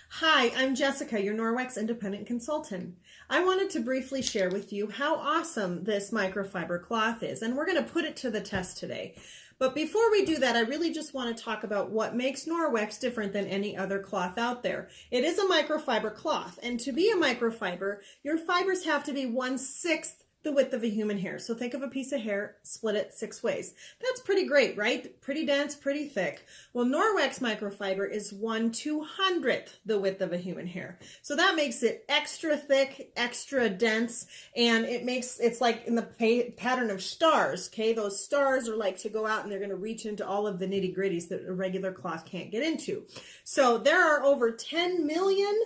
Hi, I'm Jessica, your Norwex independent consultant. I wanted to briefly share with you how awesome this microfiber cloth is, and we're going to put it to the test today. But before we do that, I really just want to talk about what makes Norwex different than any other cloth out there. It is a microfiber cloth, and to be a microfiber, your fibers have to be 1/6 the width of a human hair. So think of a piece of hair, split it 6 ways. That's pretty great, right? Pretty dense, pretty thick. Well, Norwex microfiber is 1/200th the width of a human hair. So that makes it extra thick, extra dense, and it's like in the pattern of stars, okay? Those stars are like to go out and they're going to reach into all of the nitty-gritties that a regular cloth can't get into. So there are over 10 million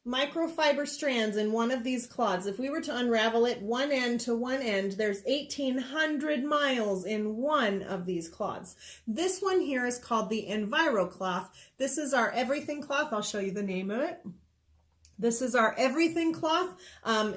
microfiber strands in one of these cloths. If we were to unravel it one end to one end, there's 1,800 miles in one of these cloths. This one here is called the Envirocloth. This is our everything cloth. I'll show you the name of it. This is our everything cloth.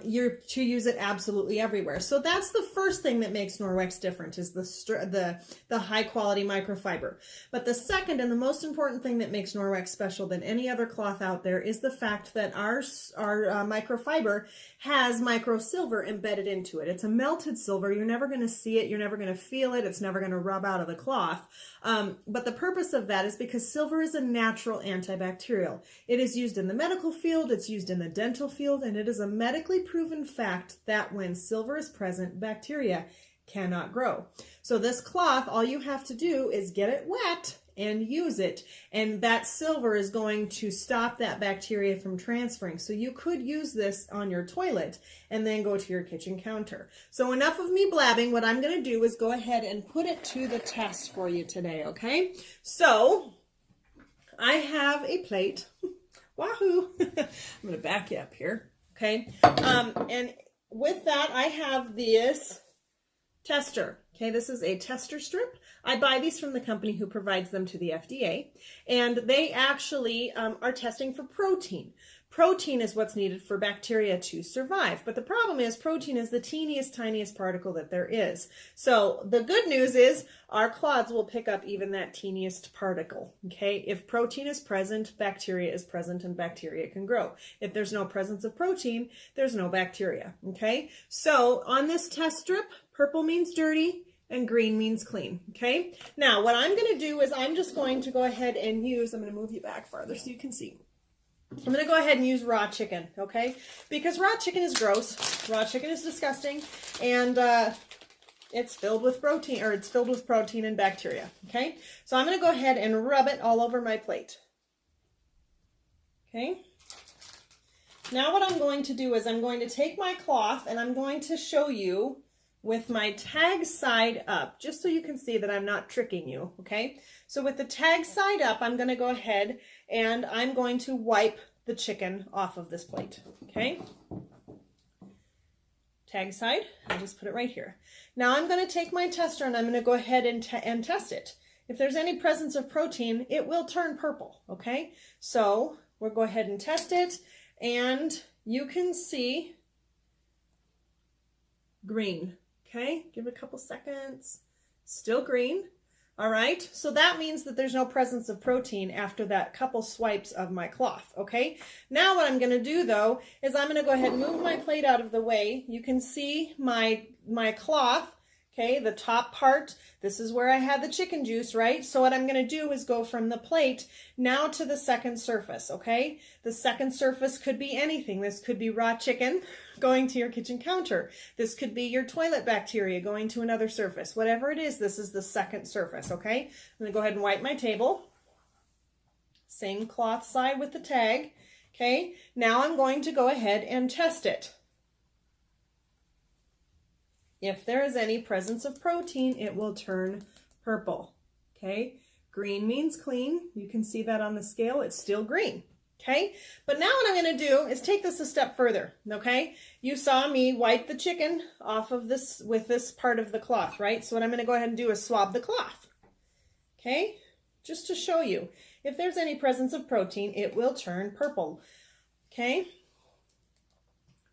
You're to use it absolutely everywhere. So that's the first thing that makes Norwex different, is the high quality microfiber. But the second and the most important thing that makes Norwex special than any other cloth out there is the fact that our microfiber has micro silver embedded into it. It's a melted silver. You're never going to see it. You're never going to feel it. It's never going to rub out of the cloth. But the purpose of that is because silver is a natural antibacterial. It is used in the medical field. It's used in the dental field, and it is a medically proven fact that when silver is present, bacteria cannot grow. So this cloth, all you have to do is get it wet and use it, and that silver is going to stop that bacteria from transferring. So you could use this on your toilet and then go to your kitchen counter. So enough of me blabbing. What I'm going to do is go ahead and put it to the test for you today, okay? So I have a plate. Wahoo! I'm going to back you up here, okay? And with that, I have this tester. Okay, this is a tester strip. I buy these from the company who provides them to the FDA, and they actually are testing for protein. Protein is what's needed for bacteria to survive, but the problem is protein is the teeniest, tiniest particle that there is. So the good news is our cloths will pick up even that teeniest particle, okay? If protein is present, bacteria is present, and bacteria can grow. If there's no presence of protein, there's no bacteria, okay? So on this test strip, purple means dirty, and green means clean, okay? Now, what I'm going to do is I'm just going to go ahead and use, I'm going to move you back farther so you can see. I'm going to go ahead and use raw chicken, okay? Because raw chicken is gross, raw chicken is disgusting, and it's filled with protein, or it's filled with protein and bacteria, okay? So I'm going to go ahead and rub it all over my plate, okay? Now what I'm going to do is I'm going to take my cloth and I'm going to show you with my tag side up, just so you can see that I'm not tricking you, okay? So with the tag side up, I'm going to go ahead and I'm going to wipe the chicken off of this plate, okay? Tag side, I'll just put it right here. Now I'm going to take my tester and I'm going to go ahead and test it. If there's any presence of protein, it will turn purple, okay? So we'll go ahead and test it, and you can see green. Okay, give it a couple seconds. Still green. All right, so that means that there's no presence of protein after that couple swipes of my cloth, okay? Now what I'm going to do, though, is I'm going to go ahead and move my plate out of the way. You can see my cloth, okay, the top part. This is where I had the chicken juice, right? So what I'm going to do is go from the plate now to the second surface, okay? The second surface could be anything. This could be raw chicken going to your kitchen counter. This could be your toilet bacteria going to another surface. Whatever it is, this is the second surface, okay? I'm going to go ahead and wipe my table. Same cloth side with the tag, okay? Now I'm going to go ahead and test it. If there is any presence of protein, it will turn purple, okay? Green means clean. You can see that on the scale. It's still green, okay? But now what I'm going to do is take this a step further, okay? You saw me wipe the chicken off of this with this part of the cloth, right? So what I'm going to go ahead and do is swab the cloth, okay? Just to show you. If there's any presence of protein, it will turn purple, okay?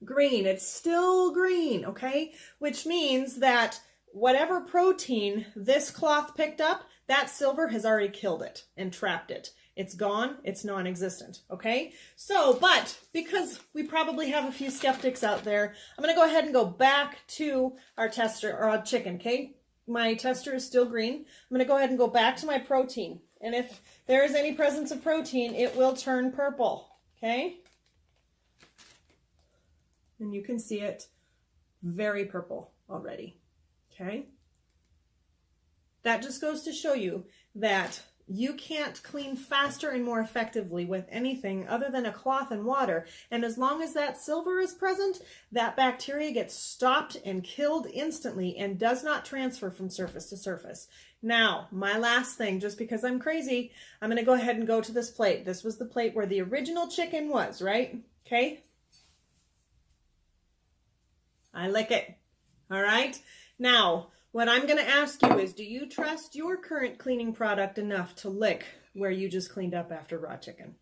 Green, it's still green, okay? Which means that whatever protein this cloth picked up, that silver has already killed it and trapped it. It's gone. It's non-existent. Okay. So, but because we probably have a few skeptics out there, I'm going to go ahead and go back to our tester or our chicken. Okay. My tester is still green. I'm going to go ahead and go back to my protein. And if there is any presence of protein, it will turn purple. Okay. And you can see it very purple already. Okay. That just goes to show you that you can't clean faster and more effectively with anything other than a cloth and water. And as long as that silver is present, that bacteria gets stopped and killed instantly and does not transfer from surface to surface. Now, my last thing, just because I'm crazy, I'm going to go ahead and go to this plate. This was the plate where the original chicken was, right? Okay. I lick it. All right. Now, what I'm going to ask you is, do you trust your current cleaning product enough to lick where you just cleaned up after raw chicken?